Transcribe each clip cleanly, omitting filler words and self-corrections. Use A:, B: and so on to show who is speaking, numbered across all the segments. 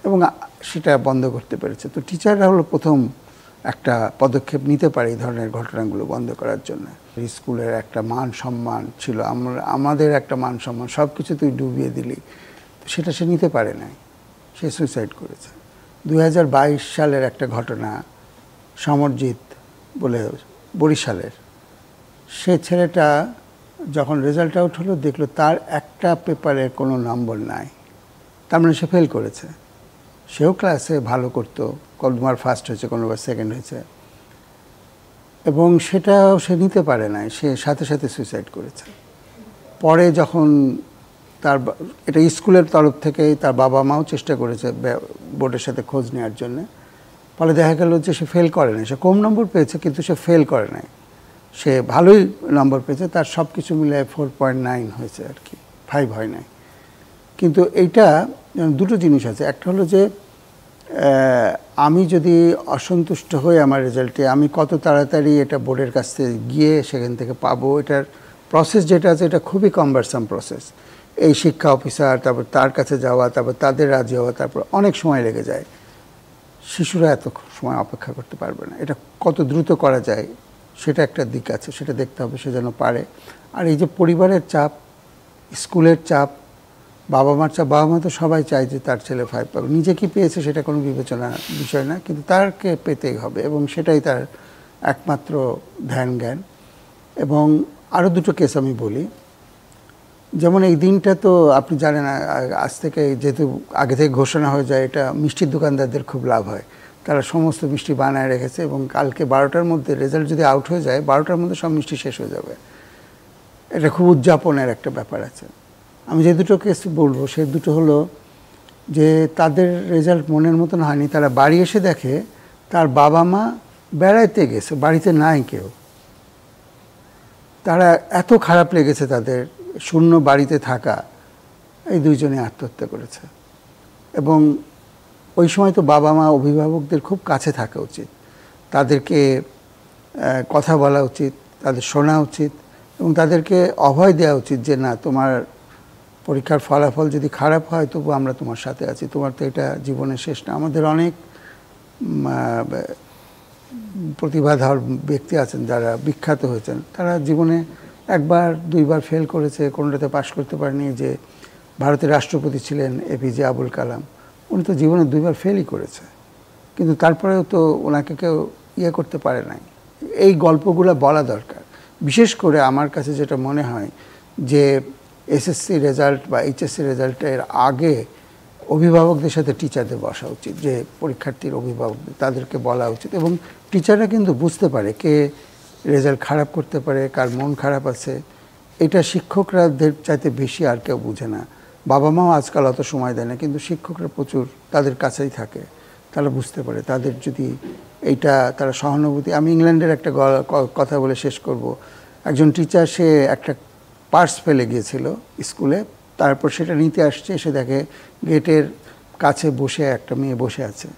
A: এবং সেটা বন্ধ করতে পেরেছে। তো টিচাররা হলো প্রথম একটা পদক্ষেপ নিতে পারে এই ধরনের ঘটনাগুলো বন্ধ করার জন্য। স্কুলের একটা মান সম্মান ছিল, আমাদের একটা মান সম্মান সব কিছু তুই ডুবিয়ে দিলি, তো সেটা সে নিতে পারে নাই, সে সুইসাইড করেছে। 2022 সালের একটা ঘটনা, সমরজিৎ বলে বরিশালের, সে ছেলেটা যখন রেজাল্ট আউট হলো দেখলো তার একটা পেপারে কোনো নম্বর নাই, তার মানে সে ফেল করেছে। সেও ক্লাসে ভালো করতো, কোনোবার ফার্স্ট হয়েছে, কোনোবার সেকেন্ড হয়েছে, এবং সেটাও সে নিতে পারে নাই, সে সাথে সাথে সুইসাইড করেছে। পরে যখন তার এটা স্কুলের তরফ থেকেই তার বাবা মাও চেষ্টা করেছে বোর্ডের সাথে খোঁজ নেওয়ার জন্য, ফলে দেখা গেল যে সে ফেল করে নাই, সে কম নম্বর পেয়েছে কিন্তু সে ফেল করে নাই, সে ভালোই নম্বর পেয়েছে, তার সব কিছু মিলে 4.9 হয়েছে আর কি, 5 হয় নাই। কিন্তু এইটা দুটো জিনিস আছে, একটা হলো যে আমি যদি অসন্তুষ্ট হই আমার রেজাল্টে, আমি কত তাড়াতাড়ি এটা বোর্ডের কাছ থেকে গিয়ে সেখান থেকে পাবো, এটার প্রসেস যেটা আছে এটা খুবই কম্বারসাম প্রসেস। এই শিক্ষা অফিসার, তারপর তার কাছে যাওয়া, তারপর তাদের রাজি হওয়া, তারপর অনেক সময় লেগে যায়। শিশুরা এত সময় অপেক্ষা করতে পারবে না, এটা কত দ্রুত করা যায় সেটা একটা দিক আছে, সেটা দেখতে হবে সে যেন পারে। আর এই যে পরিবারের চাপ, স্কুলের চাপ, বাবা মার চাপ, বাবা মা তো সবাই চায় যে তার ছেলে 5 পাবে, নিজে কি পেয়েছে সেটা কোনো বিবেচনার বিষয় না, কিন্তু তারকে পেতেই হবে এবং সেটাই তার একমাত্র ধ্যান জ্ঞান। এবং আরও দুটো কেস আমি বলি, যেমন এই দিনটা তো আপনি জানেন আজ থেকে যেহেতু আগে থেকে ঘোষণা হয়ে যায়, এটা মিষ্টির দোকানদারদের খুব লাভ হয়, তারা সমস্ত মিষ্টি বানায় রেখেছে এবং কালকে 12টার মধ্যে রেজাল্ট যদি আউট হয়ে যায় 12টার মধ্যে সব মিষ্টি শেষ হয়ে যাবে। এটা খুব উদযাপনের একটা ব্যাপার আছে। আমি যে দুটো কেস বলবো সে দুটো হলো যে তাদের রেজাল্ট মনের মতন হয়নি, তারা বাড়ি এসে দেখে তার বাবা মা বেড়াইতে গেছে, বাড়িতে নাই কেউ। তারা এত খারাপ লেগেছে তাদের শূন্য বাড়িতে থাকা, এই দুইজনে আত্মহত্যা করেছে। এবং ওই সময় তো বাবা মা অভিভাবকদের খুব কাছে থাকা উচিত, তাদেরকে কথা বলা উচিত, তাদের শোনা উচিত এবং তাদেরকে অভয় দেওয়া উচিত যে না, তোমার পরীক্ষার ফলাফল যদি খারাপ হয় তবু আমরা তোমার সাথে আছি, তোমার তো এটা জীবনের শেষ না। আমাদের অনেক প্রতিভাধর ব্যক্তি আছেন যারা বিখ্যাত হয়েছেন, তারা জীবনে একবার দুইবার ফেল করেছে, কোনোটাতে পাশ করতে পারেনি। যে ভারতের রাষ্ট্রপতি ছিলেন এপিজে আবুল কালাম, উনি তো জীবনে 2বার ফেলই করেছে, কিন্তু তারপরেও তো ওনাকে কেউ করতে পারে নাই। এই গল্পগুলো বলা দরকার। বিশেষ করে আমার কাছে যেটা মনে হয় যে এসএসসি রেজাল্ট বা এইচএসসি রেজাল্টের আগে অভিভাবকদের সাথে টিচারদের বসা উচিত, যে পরীক্ষার্থীর অভিভাবকদের, তাদেরকে বলা উচিত। এবং টিচাররা কিন্তু বুঝতে পারে কে রেজাল্ট খারাপ করতে পারে, কার মন খারাপ আছে, এটা শিক্ষকরাদের চাইতে বেশি আর কেউ বুঝে না। বাবা মাও আজকাল অত সময় দেয় না, কিন্তু শিক্ষকরা প্রচুর তাদের কাছেই থাকে, তারা বুঝতে পারে। তাদের যদি এইটা তারা সহানুভূতি, আমি ইংল্যান্ডের একটা কথা বলে শেষ করব। একজন টিচার, সে একটা পার্স ফেলে গিয়েছিল স্কুলে, তারপর সেটা নিতে আসছে, এসে দেখে গেটের কাছে বসে একটা মেয়ে বসে আছে।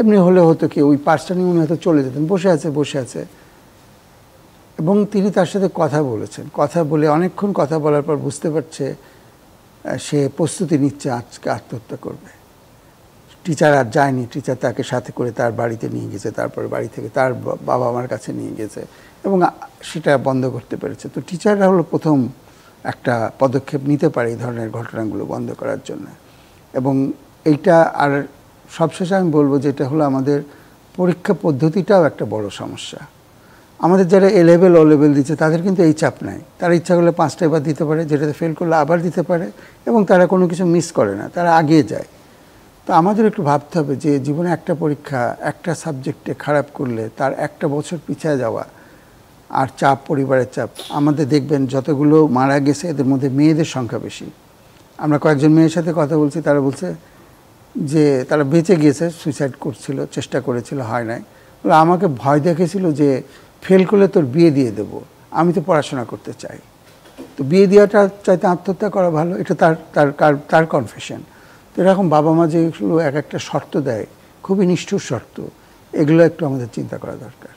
A: এমনি হলে হতো কি, ওই পার্সটা নিয়ে উনি হয়তো চলে যেতেন, বসে আছে এবং তিনি তার সাথে কথা বলেছেন। কথা বলে অনেকক্ষণ কথা বলার পর বুঝতে পারছে সে প্রস্তুতি নিচ্ছে আজকে আত্মহত্যা করবে। টিচার আর যায়নি, টিচার তাকে সাথে করে তার বাড়িতে নিয়ে গেছে, তারপরে বাড়ি থেকে তার বাবা মার কাছে নিয়ে গেছে এবং সেটা বন্ধ করতে পেরেছে। তো টিচাররা হলো প্রথম একটা পদক্ষেপ নিতে পারে এই ধরনের ঘটনাগুলো বন্ধ করার জন্য। এবং এইটা আর সবশেষে আমি বলবো যে এটা হলো আমাদের পরীক্ষা পদ্ধতিটাও একটা বড় সমস্যা। আমাদের যারা ও লেভেল দিচ্ছে তাদের কিন্তু এই চাপ নাই, তারা ইচ্ছা করলে 5টা এবার দিতে পারে, যেটাতে ফেল করলে আবার দিতে পারে এবং তারা কোনো কিছু মিস করে না, তারা আগিয়ে যায়। তো আমাদের একটু ভাবতে হবে যে জীবনে একটা পরীক্ষা, একটা সাবজেক্টে খারাপ করলে তার একটা বছর পিছিয়ে যাওয়া, আর চাপ, পরিবারের চাপ। আমাদের দেখবেন যতগুলো মারা গেছে এদের মধ্যে মেয়েদের সংখ্যা বেশি। আমরা কয়েকজন মেয়ের সাথে কথা বলছি, তারা বলছে যে তারা বেঁচে গিয়েছে, সুইসাইড করছিল, চেষ্টা করেছিল, হয় নাই। আমাকে ভয় দেখেছিল যে ফেল করলে তোর বিয়ে দিয়ে দেবো, আমি তো পড়াশোনা করতে চাই, তো বিয়ে দেওয়াটা চাইতে আত্মহত্যা করা ভালো। এটা তার কনফেশন। তো এরকম বাবা মা যেগুলো এক একটা শর্ত দেয়, খুবই নিষ্ঠুর শর্ত, এগুলো একটু আমাদের চিন্তা করা দরকার।